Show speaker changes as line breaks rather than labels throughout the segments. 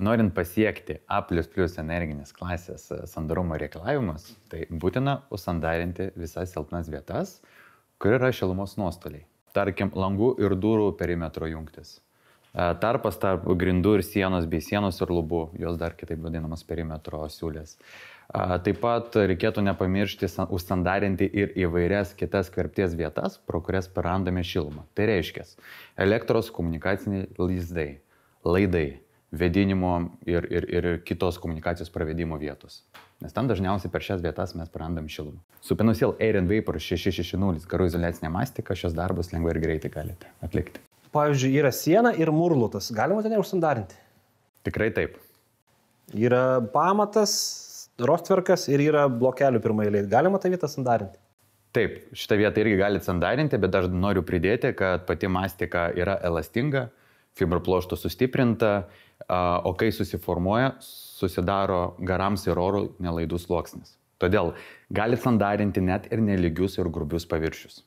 Norint pasiekti A++ energinės klasės sandarumo reikalavimus, tai būtina užsandarinti visas silpnas vietas, kur yra šilumos nuostoliai. Tarkim, langų ir durų perimetro jungtis. Tarpas tarp grindų ir sienos bei sienos ir lubų, jos dar kitaip vadinamas perimetro siūlės. Taip pat reikėtų nepamiršti užsandarinti ir įvairias kitas skverbties vietas, pro kurias prarandame šilumą. Tai reiškia elektros komunikaciniai laidai, vėdinimo ir kitos komunikacijos pravedimo vietos. Nes ten dažniausiai per šias vietas mes prarandam šilumą. Su Penusil Air & Vapor 660 garų izoliacinė mastika šios darbus lengvai ir greitai galite atlikti.
Pavyzdžiui, yra siena ir murlutas. Galima ten užsandarinti?
Tikrai taip.
Yra pamatas, rostverkas ir yra blokelių pirmą eilę. Galima tą vietą sandarinti?
Taip, šitą vietą irgi galite sandarinti, bet aš noriu pridėti, kad pati mastika yra elastinga, fibroploštų sustiprinta, o kai susiformuoja, susidaro garams ir orų nelaidus sluoksnis. Todėl galite sandarinti net ir nelygius ir grubius paviršius.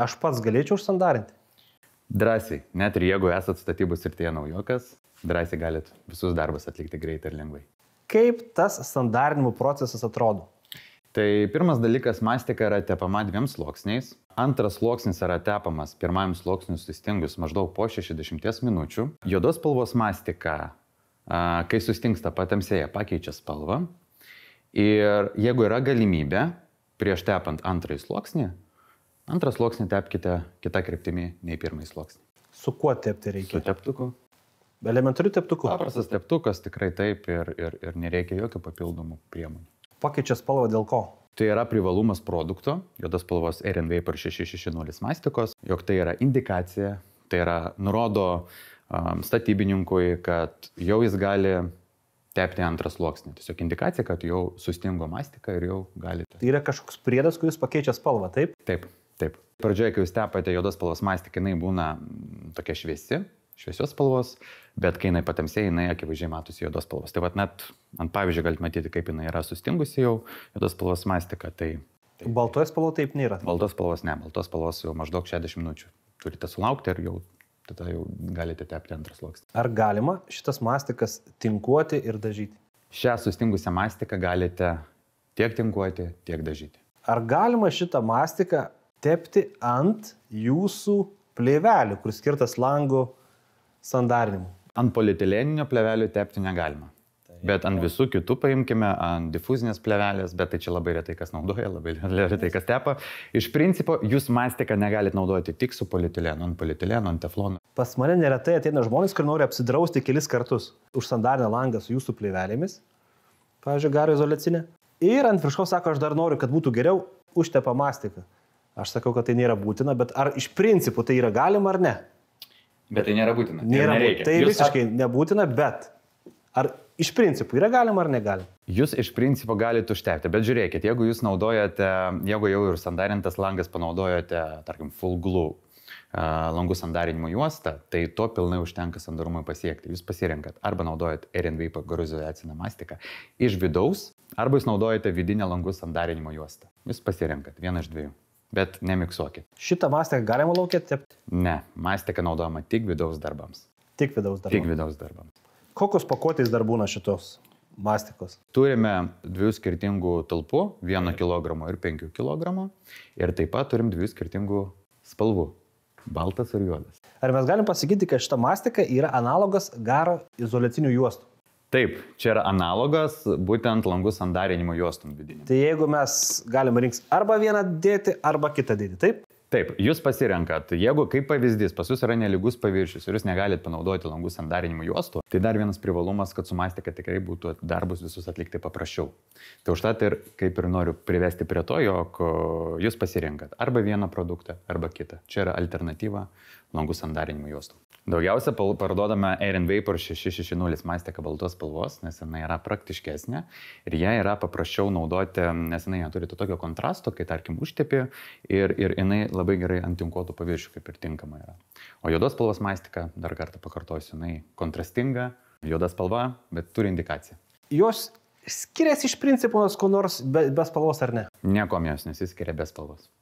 Aš pats galėčiau užsandarinti?
Drąsiai, net ir jeigu esate statybų srityje naujokas, drąsiai galite visus darbus atlikti greitai ir lengvai.
Kaip tas sandarinimo procesas atrodo?
Tai pirmas dalykas, mastika yra tepama 2 sluoksniais. Antras sluoksnis yra tepamas pirmajam sluoksniui sustingus maždaug po 60 minučių. Juodos spalvos mastika, kai sustingsta patamsėja, pakeičia spalvą. Ir jeigu yra galimybė, prieš tepant antrąjį sluoksnį, antrą sluoksnį tepkite kitą kryptimį nei pirmąjį sluoksnį.
Su kuo tepti reikia?
Su teptuku.
Elementariu teptuku?
Paprastas teptukas, tikrai taip, ir nereikia jokių papildomų priemonių.
Pakeičia spalvą dėl ko?
Tai yra privalumas produkto, juodos spalvos Air & Vapor 660 mastikos, jog tai yra indikacija, tai yra nurodo statybininkui, kad jau jis gali tepti antrą sluoksnį. Tiesiog indikacija, kad jau sustingo mastika ir jau galite.
Tai yra kažkoks priedas, kuris pakeičia spalvą, taip?
Taip. Pradžioje, kai jūs tepate juodos spalvos mastiką, jinai būna tokia šviesios spalvos, bet kai jinai patamsėja, jinai akivaizdžiai matosi juodos spalvos. Tai net ant pavyzdžio galite matyti, kaip jinai yra sustingusi jau juodos spalvos mastika.
Baltos spalvos taip nėra.
Baltos spalvos ne, baltos spalvos jau maždaug 60 minučių. Turite sulaukti ir tada jau galite tepti antrą sluoksnį.
Ar galima šitas mastikas tinkuoti ir dažyti?
Šią sustingusią mastiką galite tiek tinkuoti, tiek dažyti.
Ar galima šitą mastiką tepti ant jūsų plėvelių, kur skirtas langų sandarinimu? Ant
polietileninio plėvelių tepti negalima. Bet ant visų kitų paimkime, ant difuzinės plėvelės, bet tai čia labai retai kas naudoja, labai retai kas tepa. Iš principo, jūs mastiką negalite naudoti tik su polietilenu, ant polietilenų, ant teflono.
Pas mane neretai ateina žmonės, kurie nori apsidrausti kelis kartus. Užsandarinę langą su jūsų plėvelėmis, pavyzdžiui, garų izoliacinė. Ir ant viršaus sako, aš dar noriu, kad būtų geriau, užtepa mastiką. Aš sakau, kad tai nėra būtina, bet ar iš principų tai yra galima ar ne?
Bet tai nėra būtina.
Tai visiškai nebūtina, bet ar iš principų yra galima ar negalima?
Jūs iš principo galite užtepti, bet žiūrėkit, jeigu jūs naudojate, jeigu jau ir sandarintas langas panaudojate, tarkim, full glue langų sandarinimo juostą, tai to pilnai užtenka sandarumui pasiekti. Jūs pasirenkat, arba naudojate Air & Vapor garų izoliacinę mastiką iš vidaus, arba jūs naudojate vidinę langų sandarinimo juostą. Jūs pasirenkat vieną iš dviejų. Bet nemiksuokit.
Šitą mastiką galima lauke tepti?
Ne, mastika naudojama tik vidaus darbams.
Tik vidaus darbams?
Tik vidaus darbams.
Kokios pakuotės dar būna šitos mastikos?
Turime 2 skirtingų talpų, 1 kg ir 5 kg. Ir taip pat turim 2 skirtingų spalvų, baltas ir juodas.
Ar mes galim pasakyti, kad šita mastika yra analogas garo izoliacinių juostų?
Taip, čia yra analogas būtent langų sandarinimo juostum vidiniam.
Tai jeigu mes galime rinktis arba vieną dėti, arba kitą dėti, taip?
Taip, jūs pasirenkat. Jeigu, kaip pavyzdys, pas jūs yra nelygus paviršius ir jūs negalite panaudoti langų sandarinimo juostų, tai dar vienas privalumas, kad su mastika tikrai būtų darbus visus atlikti paprasčiau. Tai užtat ir kaip ir noriu privesti prie to, jog jūs pasirenkat arba vieną produktą, arba kitą. Čia yra alternatyva langų sandarinimo juostų. Daugiausia parduodame Air & Vapor 660 mastiką baltos spalvos, nes jinai yra praktiškesnė ir ją yra paprasčiau naudoti, nes jinai neturi tokio kontrasto, kai tarkim užtepi ir jinai labai gerai ant tinkuotų paviršių kaip ir tinkama yra. O juodos spalvos mastika, dar kartą pakartosiu, jinai kontrastinga, juoda spalva, bet turi indikaciją.
Jos skiriasi iš principo nuo ko nors be spalvos ar ne?
Nieko jos nesiskiria be spalvos.